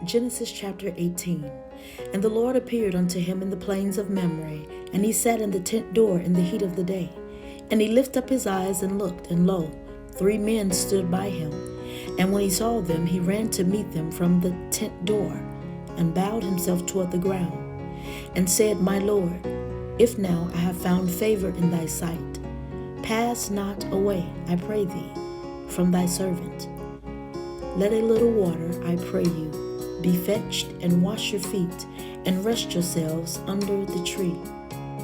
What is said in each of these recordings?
Genesis chapter 18. And the Lord appeared unto him in the plains of Mamre, and he sat in the tent door in the heat of the day. And he lifted up his eyes and looked, and lo, 3 men stood by him. And when he saw them, he ran to meet them from the tent door, and bowed himself toward the ground, and said, My Lord, if now I have found favor in thy sight, pass not away, I pray thee, from thy servant. Let a little water, I pray you, be fetched, and wash your feet, and rest yourselves under the tree.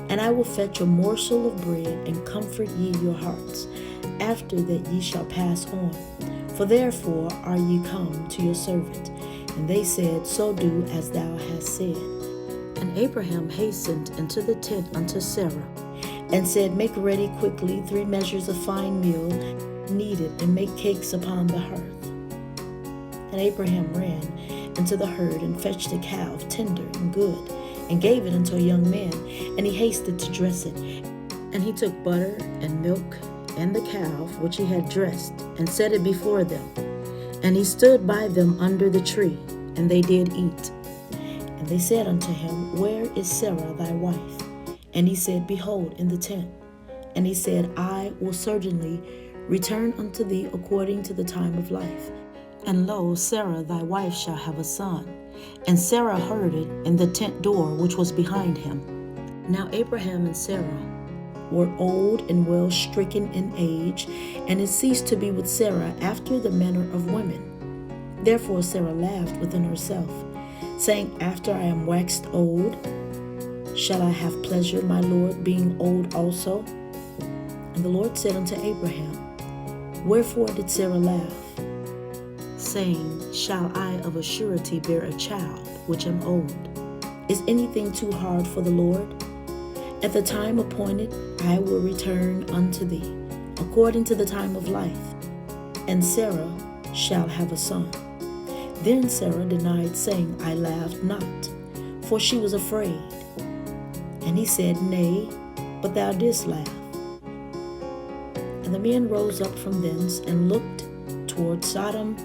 And I will fetch a morsel of bread, and comfort ye your hearts. After that ye shall pass on. For therefore are ye come to your servant. And they said, So do as thou hast said. And Abraham hastened into the tent unto Sarah, and said, Make ready quickly 3 measures of fine meal, knead it, and make cakes upon the hearth. And Abraham ran into the herd, and fetched a calf, tender and good, and gave it unto a young man, and he hasted to dress it. And he took butter and milk and the calf which he had dressed, and set it before them. And he stood by them under the tree, and they did eat. And they said unto him, Where is Sarah thy wife? And he said, Behold, in the tent. And he said, I will certainly return unto thee according to the time of life. And lo, Sarah thy wife shall have a son. And Sarah heard it in the tent door which was behind him. Now Abraham and Sarah were old and well stricken in age, and it ceased to be with Sarah after the manner of women. Therefore Sarah laughed within herself, saying, After I am waxed old, shall I have pleasure, my Lord, being old also? And the Lord said unto Abraham, Wherefore did Sarah laugh, saying, Shall I of a surety bear a child, which am old? Is anything too hard for the Lord? At the time appointed I will return unto thee, according to the time of life, and Sarah shall have a son. Then Sarah denied, saying, I laughed not, for she was afraid. And he said, Nay, but thou didst laugh. And the men rose up from thence, and looked toward Sodom,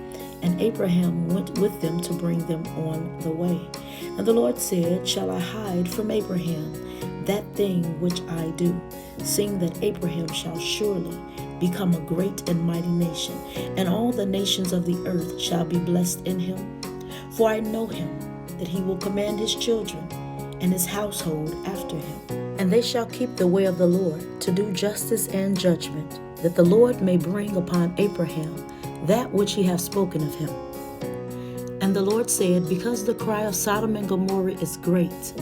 and Abraham went with them to bring them on the way. And the Lord said, Shall I hide from Abraham that thing which I do, seeing that Abraham shall surely become a great and mighty nation, and all the nations of the earth shall be blessed in him? For I know him, that he will command his children and his household after him. And they shall keep the way of the Lord, to do justice and judgment, that the Lord may bring upon Abraham that which he hath spoken of him. And the Lord said, Because the cry of Sodom and Gomorrah is great,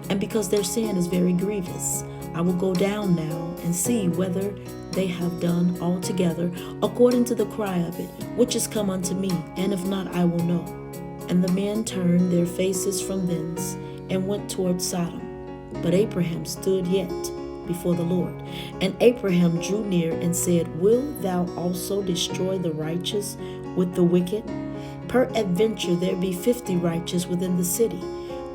and because their sin is very grievous, I will go down now and see whether they have done altogether according to the cry of it, which is come unto me, and if not, I will know. And the men turned their faces from thence, and went toward Sodom. But Abraham stood yet before the Lord. And Abraham drew near and said, Wilt thou also destroy the righteous with the wicked? Peradventure there be 50 righteous within the city.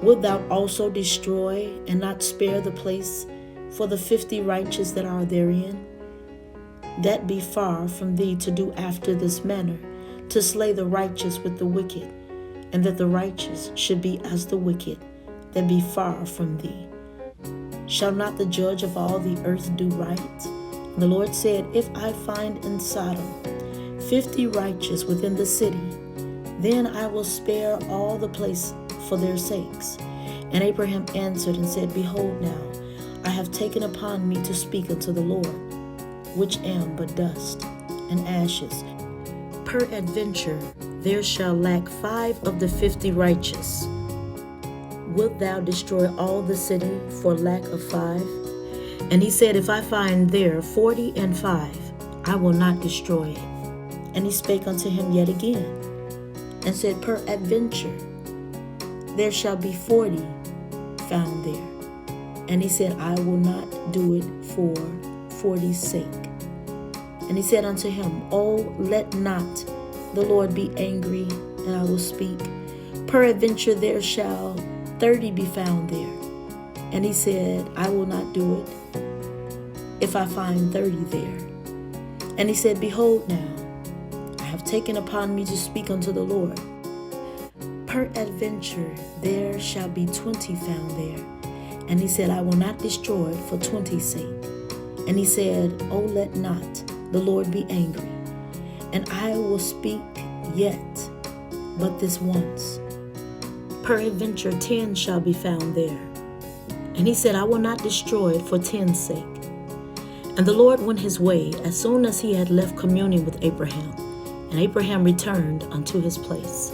Wilt thou also destroy and not spare the place for the 50 righteous that are therein? That be far from thee to do after this manner, to slay the righteous with the wicked, and that the righteous should be as the wicked, that be far from thee. Shall not the judge of all the earth do right? And the Lord said, If I find in Sodom 50 righteous within the city, then I will spare all the place for their sakes. And Abraham answered and said, Behold now, I have taken upon me to speak unto the Lord, which am but dust and ashes. Peradventure there shall lack 5 of the 50 righteous. Wilt thou destroy all the city for lack of 5? And he said, If I find there 45, I will not destroy it. And he spake unto him yet again, and said, Peradventure there shall be 40 found there. And he said, I will not do it for 40's sake. And he said unto him, Oh, let not the Lord be angry, and I will speak. Peradventure there shall 30 be found there. And he said, I will not do it if I find 30 there. And he said, Behold now, I have taken upon me to speak unto the Lord, Peradventure there shall be 20 found there. And he said, I will not destroy it for 20's sake. And he said, Oh, let not the Lord be angry, and I will speak yet but this once. Peradventure 10 shall be found there. And he said, I will not destroy it for 10's sake. And the Lord went his way as soon as he had left communing with Abraham, and Abraham returned unto his place.